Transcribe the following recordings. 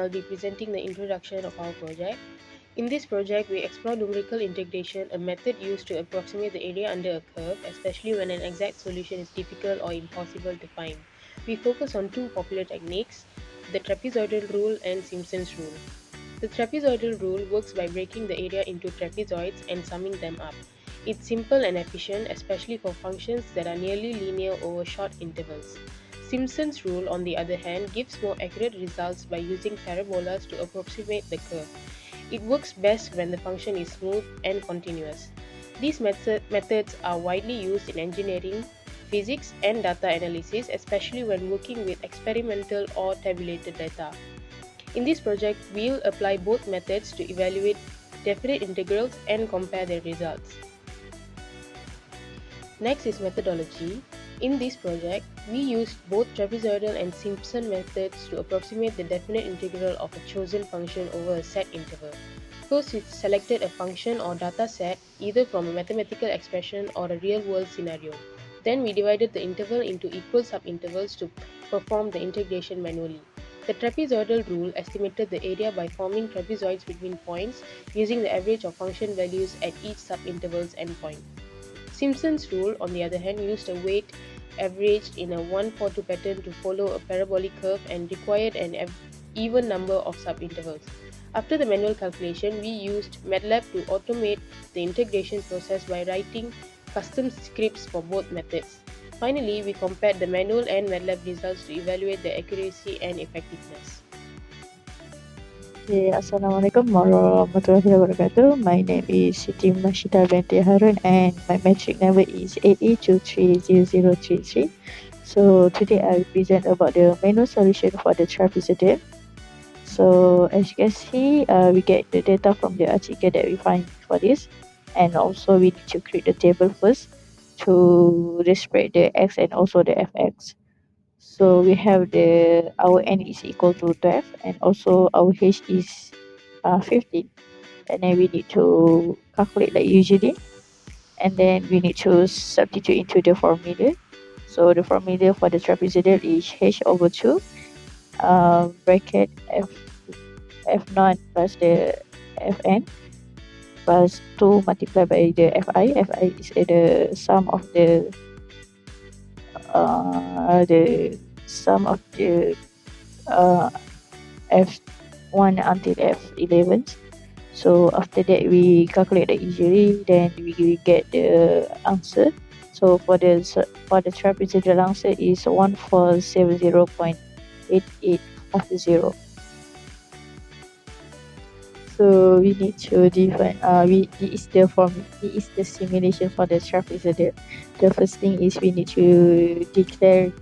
I'll be presenting the introduction of our project. In this project, we explore numerical integration, a method used to approximate the area under a curve, especially when an exact solution is difficult or impossible to find. We focus on two popular techniques, the trapezoidal rule and Simpson's rule. The trapezoidal rule works by breaking the area into trapezoids and summing them up. It's simple and efficient, especially for functions that are nearly linear over short intervals. Simpson's rule, on the other hand, gives more accurate results by using parabolas to approximate the curve. It works best when the function is smooth and continuous. These methods are widely used in engineering, physics, and data analysis, especially when working with experimental or tabulated data. In this project, we'll apply both methods to evaluate definite integrals and compare their results. Next is methodology. In this project, we used both trapezoidal and Simpson methods to approximate the definite integral of a chosen function over a set interval. First, we selected a function or data set, either from a mathematical expression or a real-world scenario. Then we divided the interval into equal subintervals to perform the integration manually. The trapezoidal rule estimated the area by forming trapezoids between points using the average of function values at each subinterval's endpoint. Simpson's rule, on the other hand, used a weight averaged in a 1-4-2 pattern to follow a parabolic curve and required an even number of subintervals. After the manual calculation, we used MATLAB to automate the integration process by writing custom scripts for both methods. Finally, we compared the manual and MATLAB results to evaluate their accuracy and effectiveness. Okay, Assalamualaikum warahmatullahi wabarakatuh. My name is Siti MASHITAH binti HARUN and my metric number is 88230033. So today I will present about the manual solution for the trapezoidal. So as you can see, we get the data from the article that we find for this, and also we need to create the table first to spread the x and also the fx. So we have our n is equal to 12 and also our h is 15, and then we need to calculate like usually, and then we need to substitute into the formula. So the formula for the trapezoidal is h over 2 bracket f naught plus the fn plus 2 multiplied by the fi. Fi is the sum of the uh, f1 until f11. So after that we calculate the injury, then we get the answer. So for the trapezoidal answer is 1470.8850. So we need to define this is the simulation for the trapezoidal. The first thing is we need to define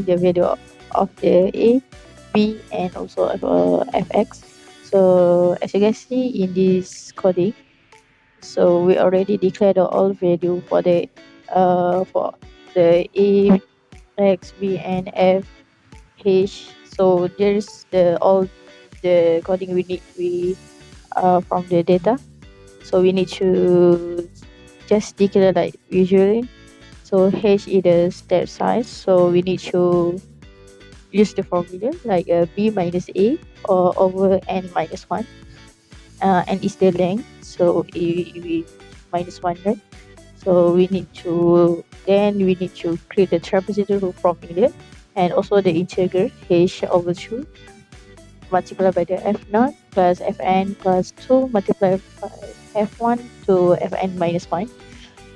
the value of the a, b, and also fx. So as you can see in this coding, so we already declared all value for the a, x, b, and f, h. So there's all the coding we from the data. So we need to just declare like usually. So h is the step size, so we need to use the formula like b minus a or over n minus 1. And is the length, so we minus 1, right? So we need to create the trapezoidal formula and also the integral h over 2 multiplied by the f0 plus fn plus 2 multiplied by f1 to fn minus 1.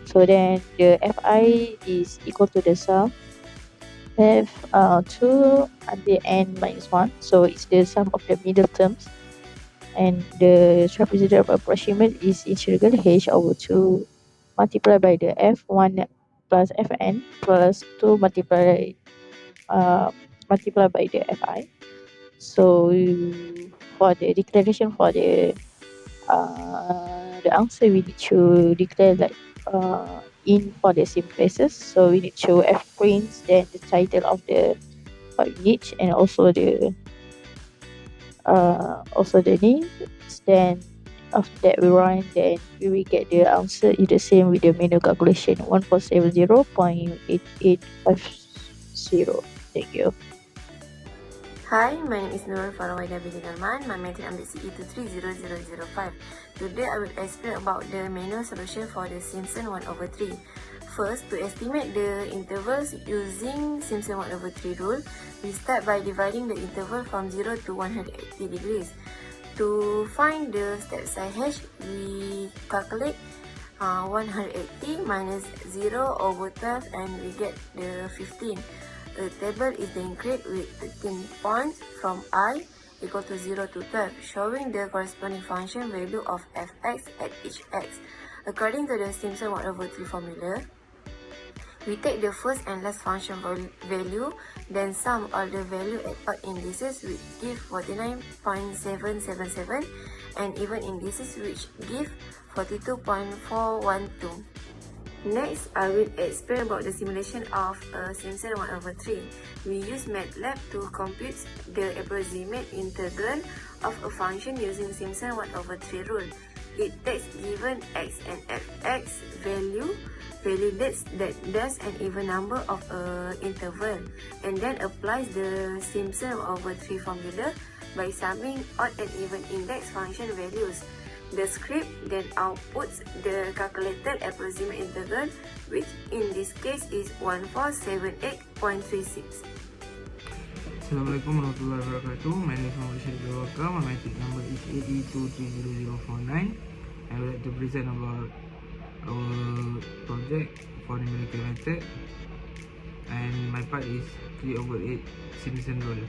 So then the fi is equal to the sum f2 at the n minus 1. So it's the sum of the middle terms. And the trapezoidal approximate is integral h over 2 multiplied by the f1 plus fn plus 2 multiplied by the fi. So for the declaration for the answer, we need to declare like in for the same places. So we need to f prints, then the title of the unit, and also the name. Then after that we run, then we will get the answer is the same with the manual calculation 1470.8850. Thank you. Hi, my name is NURUL Farah my metric ambil CE to 30005. Today I will explain about the manual solution for the Simpson 1/3. First, to estimate the intervals using Simpson 1/3 rule, we start by dividing the interval from 0 to 180 degrees. To find the step size h, we calculate 180 minus 0 over 12 and we get the 15. The table is then created with 13 points from I equal to 0 to 12, showing the corresponding function value of fx at each x. According to the Simpson 1/3 formula, we take the first and last function value, then sum all the value at odd indices which give 49.777 and even indices which give 42.412. Next, I will explain about the simulation of Simpson 1/3. We use MATLAB to compute the approximate integral of a function using Simpson 1/3 rule. It takes given x and fx value, validates that there's an even number of interval, and then applies the Simpson 1/3 formula by summing odd and even index function values. The script then outputs the calculated approximate integral, which in this case is 1478.36. Assalamualaikum warahmatullahi wabarakatuh. My name is DEVIKA. My metric number is 8E230049. I would like to present about our project for numerical method, and my part is 3/8 Simpson rule.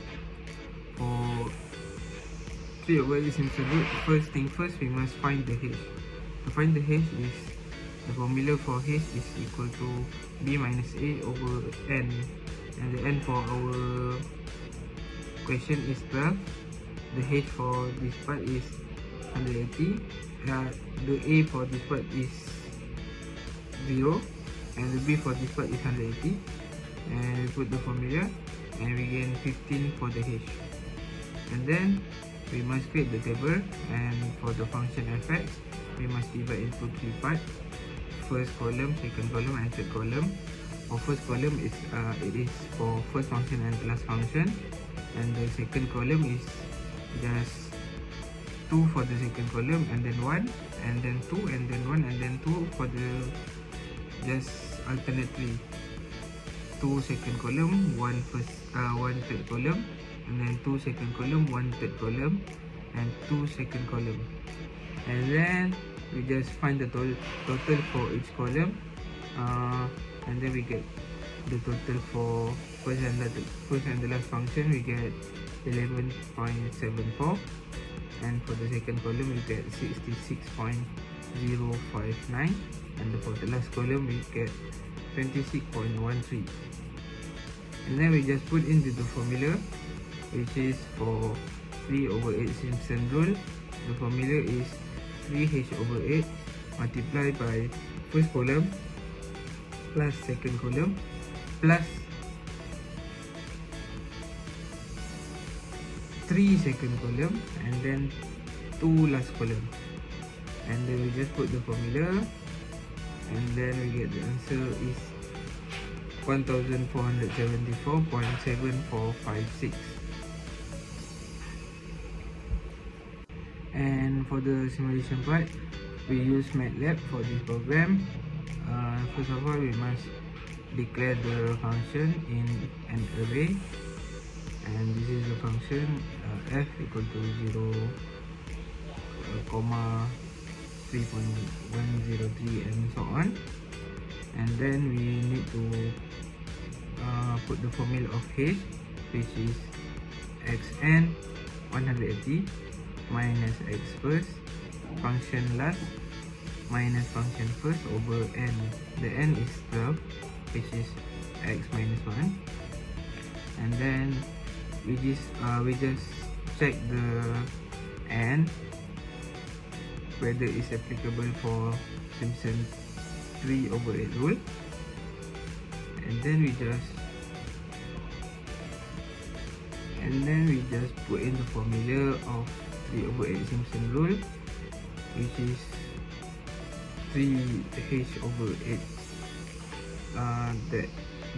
For 3/8 Simpson rule, first thing first, we must find the h. To find the h, is the formula for h is equal to b minus a over n, and the n for our question is 12. The h for this part is 180. The a for this part is 0, and the b for this part is 180. And we put the formula, and we gain 15 for the h. And then we must create the table, and for the function fx, we must divide into 3 parts: first column, second column, and third column. For first column, it is for first function and last function, and the second column is just 2 for the second column, and then 1, and then 2, and then 1, and then 2 for the just alternately 2 second column, 1 third column, and then 2 second column, 1 third column, and 2 second column. And then we just find the total for each column, and then we get the total for first and the last function. We get 11.74, and for the second column we get 66.059, and for the last column we get 26.13. And then we just put into the formula, which is for 3/8 Simpson rule. The formula is 3h/8 multiplied by first column plus second column plus 3 second column, and then 2 last column. And then we just put the formula, and then we get the answer is 1474.7456. And for the simulation part, we use MATLAB for this program. First of all, we must declare the function in an array, and this is the function f equal to 0, 3.103 and so on. And then we need to put the formula of h, which is xn 180 minus x first, function last minus function first over n. The n is 12, which is x minus 1. And then we just check the n, whether it's applicable for Simpson 3/8 rule. And then we just put in the formula of 3/8 Simpson rule, which is 3h/8.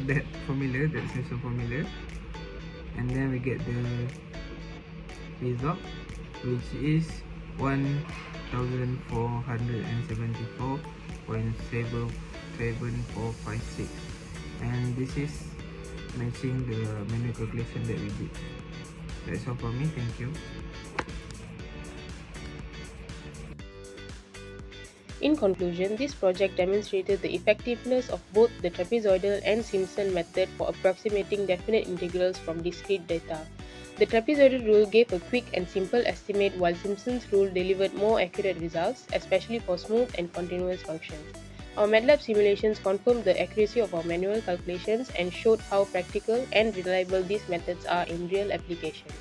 That formula, that Simpson formula. and then we get the result, which is 1474.77456, and this is matching the manual calculation that we did. That's all for me. Thank you. In conclusion, this project demonstrated the effectiveness of both the trapezoidal and Simpson method for approximating definite integrals from discrete data. The trapezoidal rule gave a quick and simple estimate, while Simpson's rule delivered more accurate results, especially for smooth and continuous functions. Our MATLAB simulations confirmed the accuracy of our manual calculations and showed how practical and reliable these methods are in real applications.